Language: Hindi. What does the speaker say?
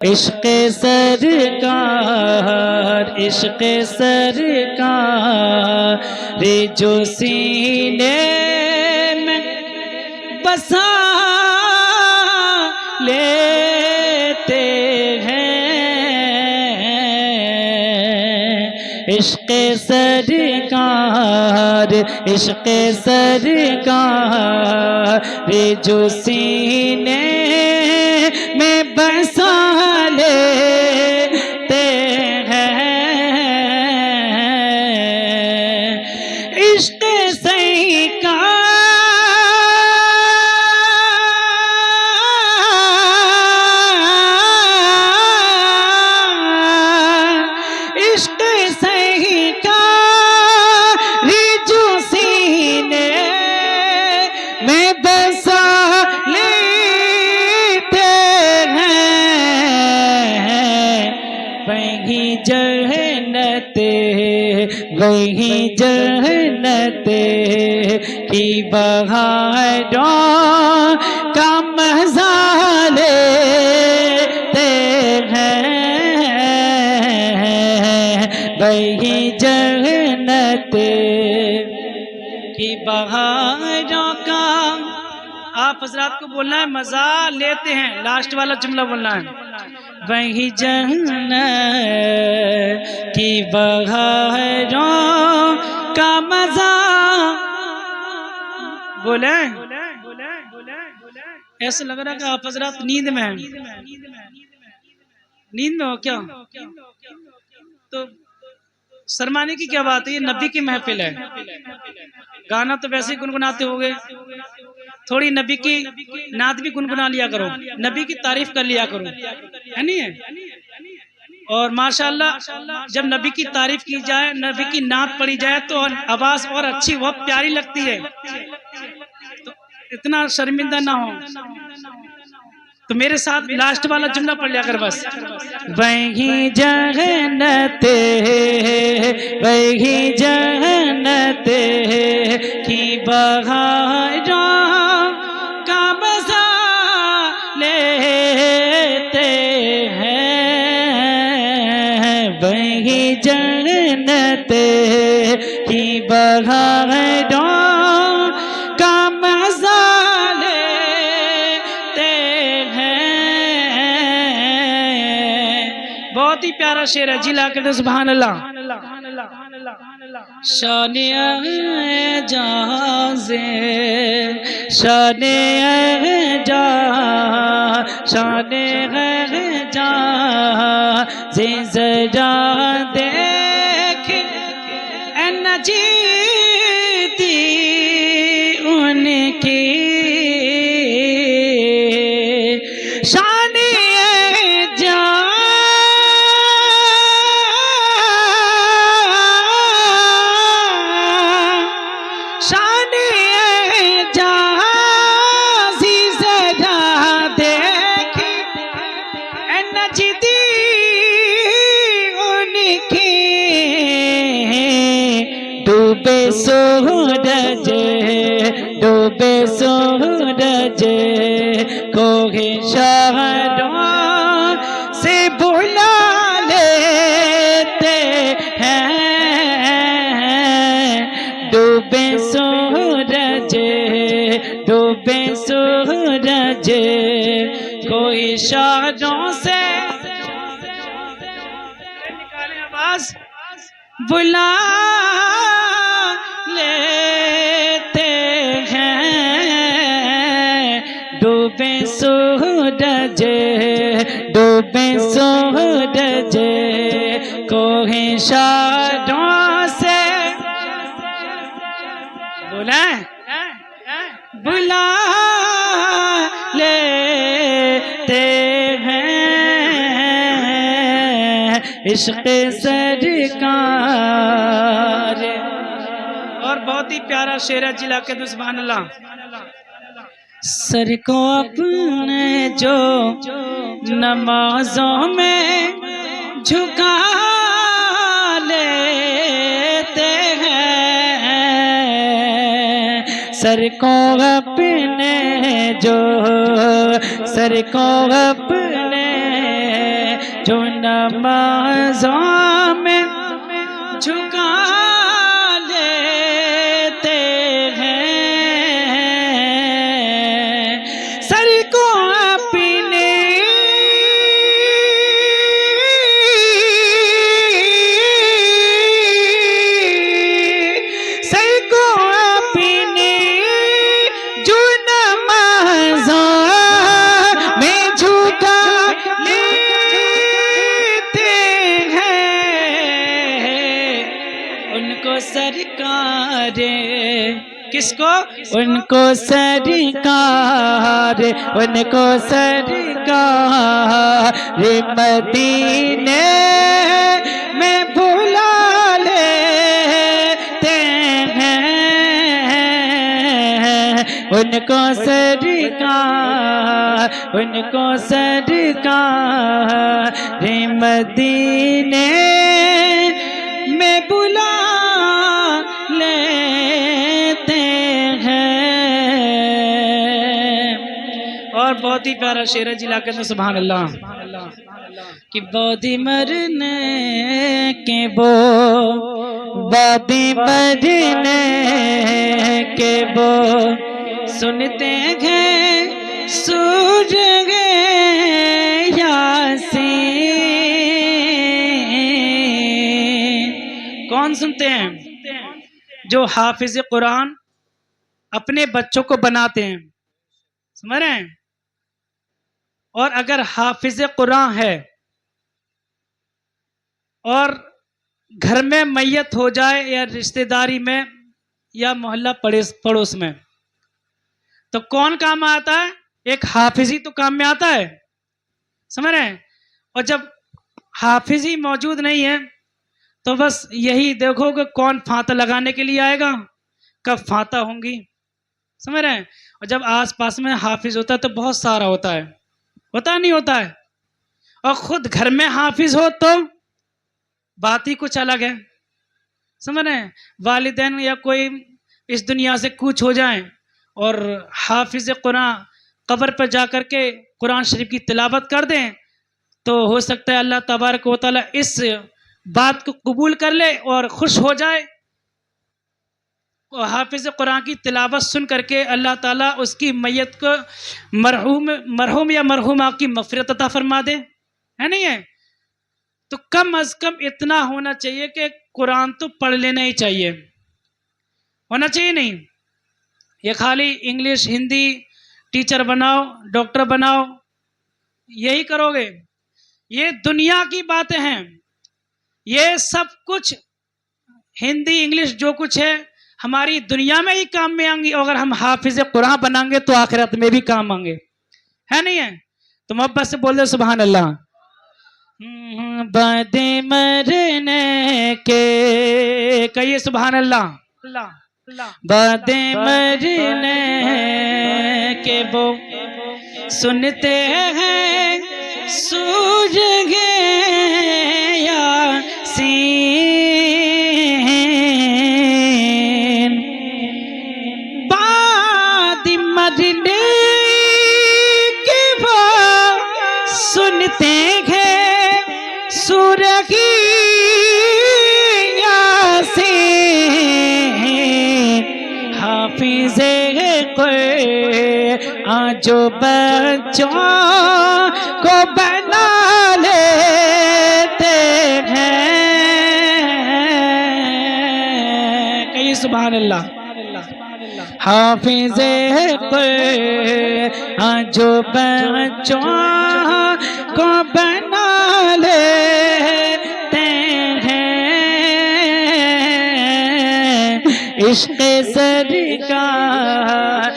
इश्क़ सरकार, इश्क़ सरकार जो सीने में बसा लेते हैं। इश्क़ सरकार, इश्क़ सरकार जो सीने में बसा लेते हैं। इश्क़ सही का इश्क़ सही का जो सीने में बसा वही जन्नत की बहारों का मज़ा लेते हैं। वही जन्नत की बहारों का आप हजरात को बोलना है, मज़ा लेते हैं, लास्ट वाला जुमला बोलना है। वही जन्नत की बहारों का मज़ा बोले। ऐसा लग रहा है कि आप हजरात नींद में हैं। नींद में हो क्या? तो शर्माने की क्या बात है, ये नबी की महफिल है। गाना तो वैसे ही गुनगुनाते होगे, थोड़ी नबी की नात भी गुनगुना लिया करो, नबी की तारीफ कर लिया करो, है नहीं है? और माशाअल्लाह जब नबी की तारीफ की जाए, नबी की नात पढ़ी जाए तो आवाज और अच्छी, बहुत प्यारी लगती है। तो इतना शर्मिंदा ना हो, तो मेरे साथ लास्ट वाला जुमला पढ़ लिया कर बस। वही जन्नत, वही जन्नत की बहारों का मज़ा लेते हैं। वही जन्नत की बहारों का मज़ा बहुत ही प्यारा शेर है, जिला करते सुभान अल्लाह। शाने जाज़े, शाने जा, शाने जा जे जरा देख न जीती उनकी शाने जा, डूबे सूरज, डूबे सूरज को शहरों से बुला लेते हैं। डूबे सूरज, डूबे सूरज को इशारों से निकाले आवाज बुला लेते हैं। डूबे सूरज, डूबे सूरज को इशारों से बुला बुला लेते हैं। इश्क़ सरकार। और बहुत ही प्यारा शेर है, जिला के सुभान अल्लाह। सर को अपने जो नमाजों में झुका लेते हैं। सर को अपने जो, सर को अपने नमाज़ों में झुका लेते हैं सर को अपने सरकार किसको उनको सरकार मदीने में बुला लेते हैं उनको सरकार मदीने में बुला लेते हैं। और बहुत ही प्यारा शेर है जिला के सुभान अल्लाह कि बौदी मरने के वो सुनते हैं सूरज यासीन। कौन सुनते हैं? जो हाफिज कुरान अपने बच्चों को बनाते हैं, समझ रहे हैं। और अगर हाफिज कुरान है और घर में मैयत हो जाए या रिश्तेदारी में या मोहल्ला पड़ोस में, तो कौन काम आता है? एक हाफिज ही तो काम में आता है, समझ रहे हैं। और जब हाफिज ही मौजूद नहीं है तो बस यही देखो कि कौन फांता लगाने के लिए आएगा, कब फांता होंगी, समझ रहे हैं। और जब आसपास में हाफिज होता है तो बहुत सारा होता है, नहीं होता है। और खुद घर में हाफिज हो तो बात ही कुछ अलग है, समझ रहे हैं। वालिदैन या कोई इस दुनिया से कूच हो जाए और हाफिज कुरान कब्र पर जा कर के कुरान शरीफ की तिलावत कर दें तो हो सकता है अल्लाह तबारक व तआला इस बात को कबूल कर ले और खुश हो जाए। और हाफिज कुरान की तिलावत सुन करके अल्लाह ताला उसकी मैयत को मरहूम या मरहूमा की मग़फ़िरत अता फरमा दे, है नहीं है। तो कम अज कम इतना होना चाहिए कि कुरान तो पढ़ लेना ही चाहिए, होना चाहिए नहीं। ये खाली इंग्लिश हिंदी टीचर बनाओ, डॉक्टर बनाओ, यही करोगे। ये दुनिया की बातें हैं, ये सब कुछ हिंदी इंग्लिश जो कुछ है हमारी दुनिया में ही काम में आएंगी। अगर हम हाफिज कुरान बनाएंगे तो आखिरत में भी काम आएंगे, है नहीं है। तो मोहब्बत से बोल दो सुभान अल्लाह। बादे मरने के कहिए सुभान अल्लाह। बादे मरने के वो सुनते हैं सूरज यासीन। बाद मरने के वो सुनते हैं सूरज यासीन। हाफिज़े जो बच्चों को बना लेते हैं, कहिए सुभान अल्लाह। हाफिज़े जो बच्चों को बना लेते हैं। इश्क़ सरकार